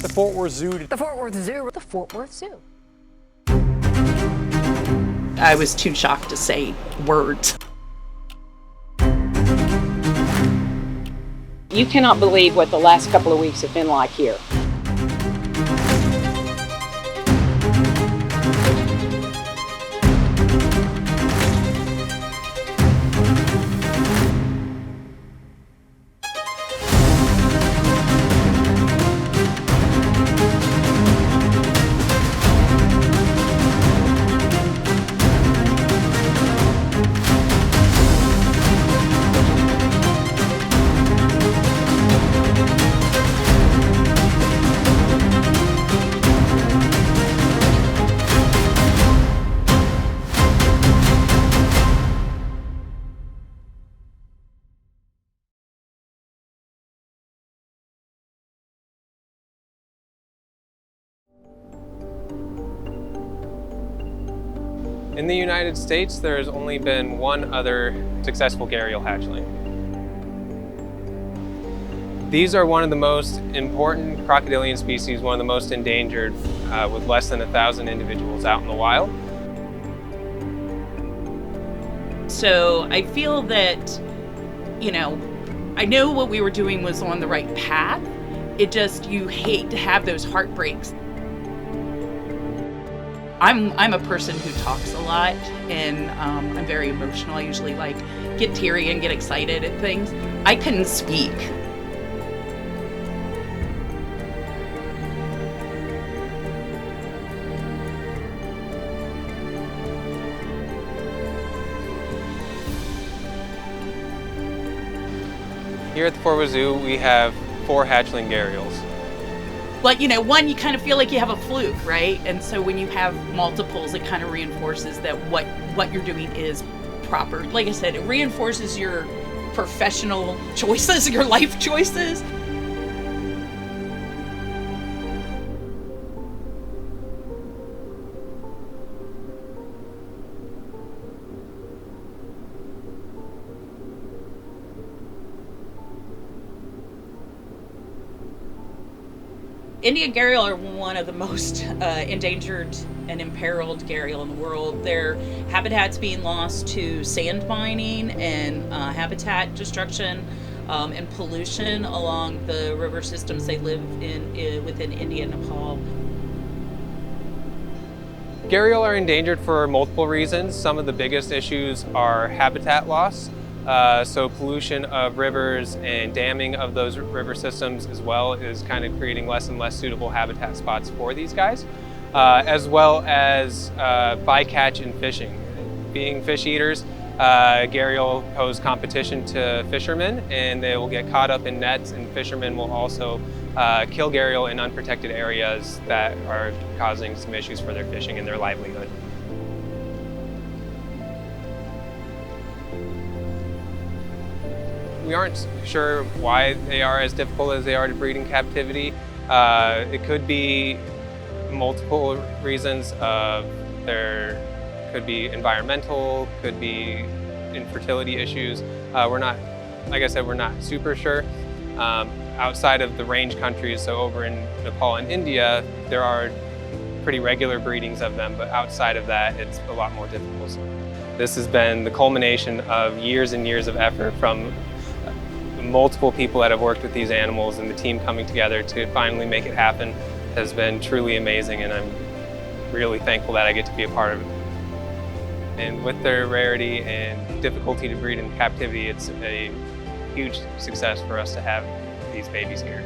the Fort Worth Zoo. The Fort Worth Zoo. The Fort Worth Zoo. I was too shocked to say words. You cannot believe what the last couple of weeks have been like here. In the United States, there has only been one other successful gharial hatchling. These are one of the most important crocodilian species, one of the most endangered, with less than 1,000 individuals out in the wild. So I feel that, I know what we were doing was on the right path. It just, you hate to have those heartbreaks. I'm a person who talks a lot, and I'm very emotional. I usually get teary and get excited at things. I couldn't speak. Here at the Fort Worth Zoo, we have 4 hatchling gharials. But one, you kind of feel like you have a fluke, right? And so when you have multiples, it kind of reinforces that what you're doing is proper. Like I said, it reinforces your professional choices, your life choices. Indian gharial are one of the most endangered and imperiled gharial in the world. Their habitat's being lost to sand mining and habitat destruction and pollution along the river systems they live in within India and Nepal. Gharial are endangered for multiple reasons. Some of the biggest issues are habitat loss. So pollution of rivers and damming of those river systems as well is kind of creating less and less suitable habitat spots for these guys, as well as bycatch and fishing. Being fish eaters, gharial pose competition to fishermen, and they will get caught up in nets, and fishermen will also kill gharial in unprotected areas that are causing some issues for their fishing and their livelihood. We aren't sure why they are as difficult as they are to breed in captivity. It could be multiple reasons. There could be environmental, could be infertility issues. We're not, like I said, we're not super sure. Outside of the range countries, so over in Nepal and India, there are pretty regular breedings of them, but outside of that, it's a lot more difficult. This has been the culmination of years and years of effort from multiple people that have worked with these animals, and the team coming together to finally make it happen has been truly amazing, and I'm really thankful that I get to be a part of it. And with their rarity and difficulty to breed in captivity, it's a huge success for us to have these babies here.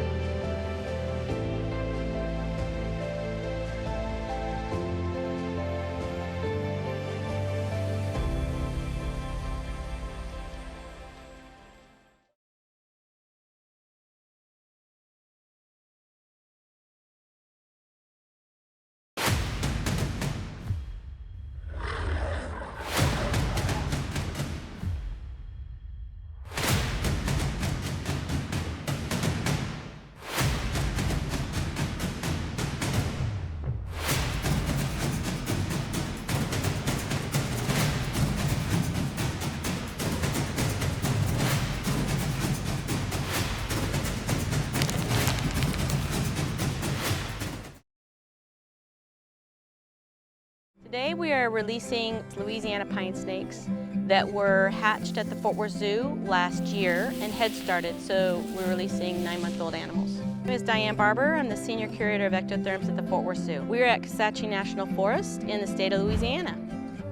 Today we are releasing Louisiana pine snakes that were hatched at the Fort Worth Zoo last year and head started, so we're releasing 9-month-old animals. My name is Diane Barber. I'm the Senior Curator of Ectotherms at the Fort Worth Zoo. We're at Kisatchie National Forest in the state of Louisiana.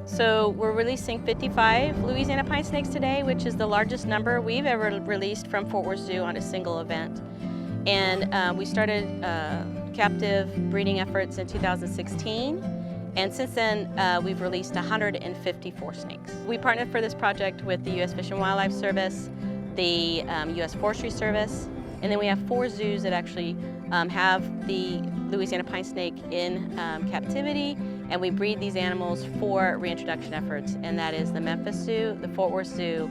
So we're releasing 55 Louisiana pine snakes today, which is the largest number we've ever released from Fort Worth Zoo on a single event. And we started captive breeding efforts in 2016. And since then, we've released 154 snakes. We partnered for this project with the U.S. Fish and Wildlife Service, the U.S. Forestry Service, and then we have 4 zoos that actually have the Louisiana pine snake in captivity, and we breed these animals for reintroduction efforts, and that is the Memphis Zoo, the Fort Worth Zoo,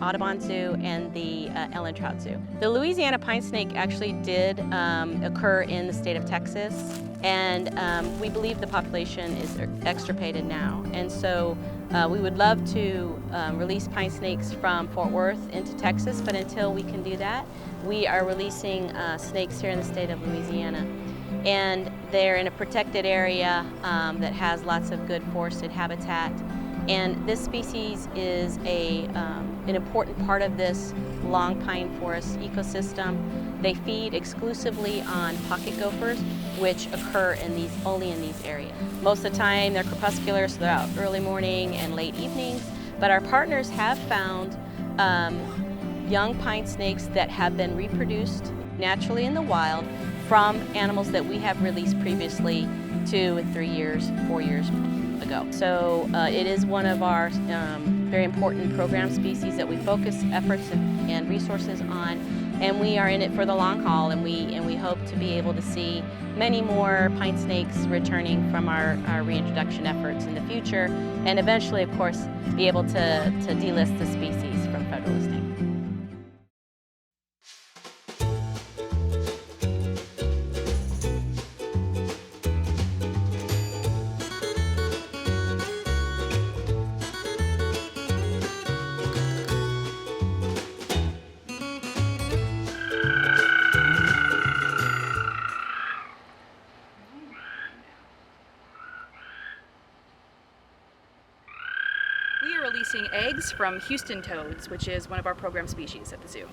Audubon Zoo, and the Ellen Trout Zoo. The Louisiana pine snake actually did occur in the state of Texas, and we believe the population is extirpated now. And so we would love to release pine snakes from Fort Worth into Texas, but until we can do that, we are releasing snakes here in the state of Louisiana. And they're in a protected area that has lots of good forested habitat. And this species is an important part of this long pine forest ecosystem. They feed exclusively on pocket gophers, which occur only in these areas. Most of the time they're crepuscular, so they're out early morning and late evenings. But our partners have found young pine snakes that have been reproduced naturally in the wild from animals that we have released previously 2, 3 years, 4 years ago. So it is one of our very important program species that we focus efforts and resources on, and we are in it for the long haul, and we hope to be able to see many more pine snakes returning from our reintroduction efforts in the future, and eventually, of course, be able to delist the species from federal listing. We are releasing eggs from Houston toads, which is one of our program species at the zoo.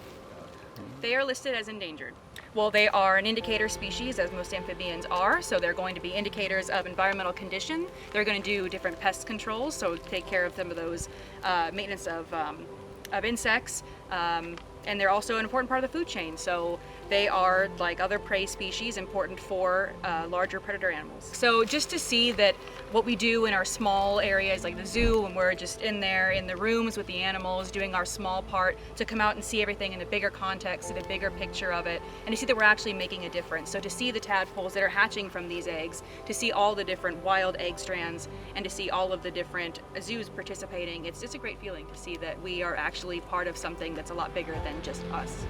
They are listed as endangered. Well, they are an indicator species, as most amphibians are, so they're going to be indicators of environmental condition. They're going to do different pest controls, so take care of some of those maintenance of insects, and they're also an important part of the food chain. So they are, like other prey species, important for larger predator animals. So just to see that what we do in our small areas like the zoo, when we're just in there in the rooms with the animals doing our small part, to come out and see everything in the bigger context, see the bigger picture of it, and to see that we're actually making a difference. So to see the tadpoles that are hatching from these eggs, to see all the different wild egg strands, and to see all of the different zoos participating, it's a great feeling to see that we are actually part of something that's a lot bigger than just us.